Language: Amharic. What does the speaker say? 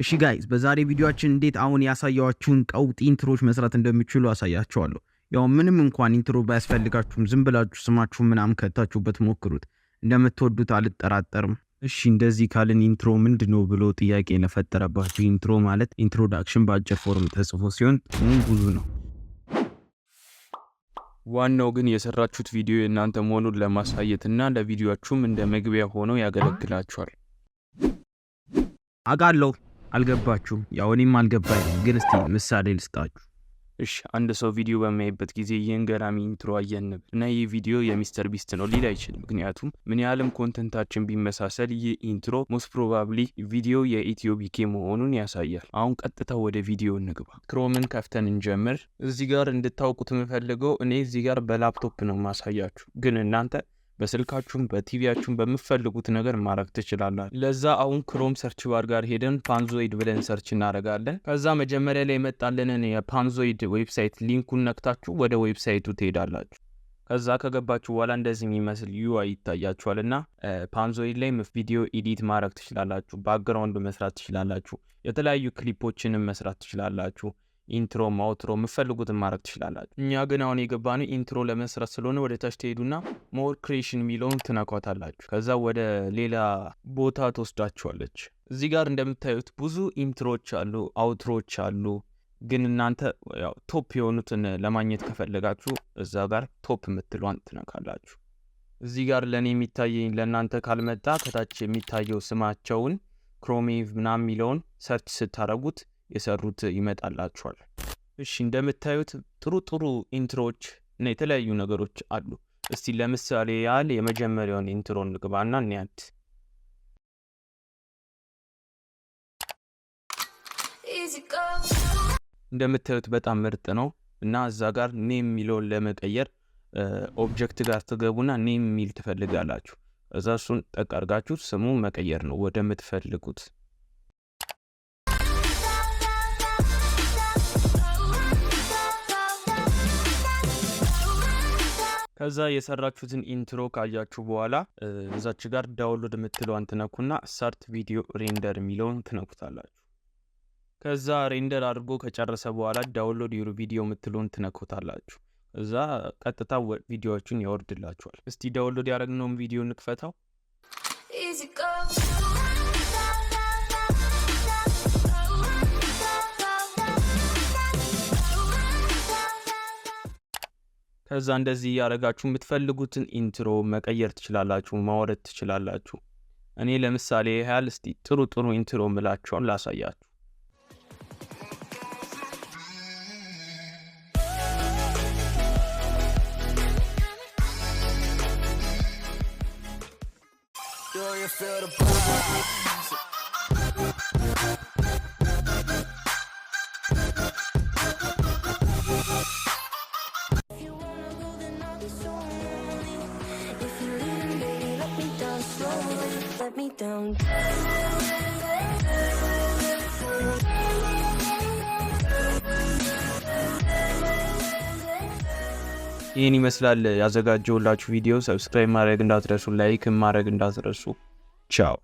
እሺ ጋይስ በዛሬ ቪዲዮአችን እንዴት አሁን ያሳያችሁን ቀውጥ ኢንትሮች መስራት እንደምትችሉ አሳያችኋለሁ። ያው ምንም እንኳን ኢንትሮ ባያስፈልጋችሁም ዝም ብላችሁ ስማችሁ ምናምን ከታችሁበት ሞክሩት እንደምትወዱት አልጠራጠርም። እሺ እንደዚህ ካልን ኢንትሮ ምንድነው ብሎ ጥያቄ ለፈጠረባችሁ ኢንትሮ ማለት ኢንትሮዳክሽን በአጭር ፎርም ተጽፎ ሲሆን ብዙ ነው። ዋናው ግን የሰራችሁት ቪዲዮ እናንተ መሆኑን ለማሳየትና ለቪዲዮአችሁም እንደ መግቢያ ሆኖ ያገለግላችኋል። አጋለው አልገባችሁም? ያው እኔም አልገባኝም፣ ግን እስቲ ምሳሌ ልስጣችሁ። እሺ አንድ ሰው ቪዲዮ በማይበት ጊዜ ይህን ገራሚ ኢንትሮ አየንብ እና ይህ ቪዲዮ የሚስተር ቢስት ነው ሊል አይችልም። ምክንያቱም ምን ያህልም ኮንተንታችን ቢመሳሰል ይህ ኢንትሮ ሞስት ፕሮባብሊ ቪዲዮ የኢትዮ ቢኬ መሆኑን ያሳያል። አሁን ቀጥታ ወደ ቪዲዮ እንግባ። ክሮምን ከፍተን እንጀምር። እዚህ ጋር እንድታውቁት የምፈልገው እኔ እዚህ ጋር በላፕቶፕ ነው ማሳያችሁ፣ ግን እናንተ በስልካችሁም በቲቪያችሁም በመፈልጉት ነገር ማድረግ ትችላላችሁ። ለዛ አሁን ክሮም ሰርች ባር ጋር ሄደን ፓንዞይድ ብለን ሰርች እናደርጋለን። ከዛ መጀመሪያ ላይ መጣልንን የፓንዞይድ ዌብሳይት ሊንኩን ነክታችሁ ወደ ዌብሳይቱ ትሄዳላችሁ። ከዛ ከገባችሁ በኋላ እንደዚህ የሚመስል ዩአይ ይታያችኋልና ፓንዞይድ ላይ ቪዲዮ ኤዲት ማድረግ ትችላላችሁ፣ ባክግራውንድ መስራት ትችላላችሁ፣ የተለያዩ ክሊፖችንም መስራት ትችላላችሁ። ኢንትሮ ማውትሮ የምፈልጉትን ማድረግ ትችላላችሁ። እኛ ግን አሁን የገባነው ኢንትሮ ለመስራት ስለሆነ ወደ ታች ትሄዱና ሞር ክሬሽን የሚለውን ትነኳታላችሁ። ከዛ ወደ ሌላ ቦታ ትወስዳችኋለች። እዚህ ጋር እንደምታዩት ብዙ ኢንትሮች አሉ፣ አውትሮች አሉ። ግን እናንተ ያው ቶፕ የሆኑትን ለማግኘት ከፈለጋችሁ እዛ ጋር ቶፕ የምትሏን ትነካላችሁ። እዚህ ጋር ለኔ የሚታየኝ ለእናንተ ካልመጣ ከታች የሚታየው ስማቸውን ክሮሜቭ ምናምን የሚለውን ሰርች ስታረጉት የሰሩት ይመጣላችኋል። እሺ እንደምታዩት ጥሩ ኢንትሮች እና የተለያዩ ነገሮች አሉ። እስቲ ለምሳሌ ያህል የመጀመሪያውን ኢንትሮ እንግባና እንያት። እንደምታዩት በጣም ምርጥ ነው እና እዛ ጋር ኔም የሚለውን ለመቀየር ኦብጀክት ጋር ትገቡና ኔም የሚል ትፈልጋላችሁ። እዛ እሱን ጠቅ አድርጋችሁ ስሙ መቀየር ነው ወደምትፈልጉት። ከዛ የሰራችሁትን ኢንትሮ ካያችሁ በኋላ እዛች ጋር ዳውንሎድ የምትለዋን ትነኩና ስታርት ቪዲዮ ሬንደር የሚለውን ትነኩታላችሁ። ከዛ ሬንደር አድርጎ ከጨረሰ በኋላ ዳውንሎድ ዩር ቪዲዮ የምትለውን ትነኩታላችሁ። እዛ ቀጥታ ቪዲዮዎቹን ያወርድላችኋል። እስቲ ዳውንሎድ ያደረግነውን ቪዲዮ እንክፈታው። ከዛ እንደዚህ ያረጋችሁ የምትፈልጉትን ኢንትሮ መቀየር ትችላላችሁ፣ ማውረድ ትችላላችሁ። እኔ ለምሳሌ ያህል እስቲ ጥሩ ኢንትሮ ምላችሁን ላሳያችሁ። ይህን ይመስላል ያዘጋጀውላችሁ ቪዲዮ። ሰብስክራይብ ማድረግ እንዳትረሱ፣ ላይክ ማድረግ እንዳትረሱ። ቻው።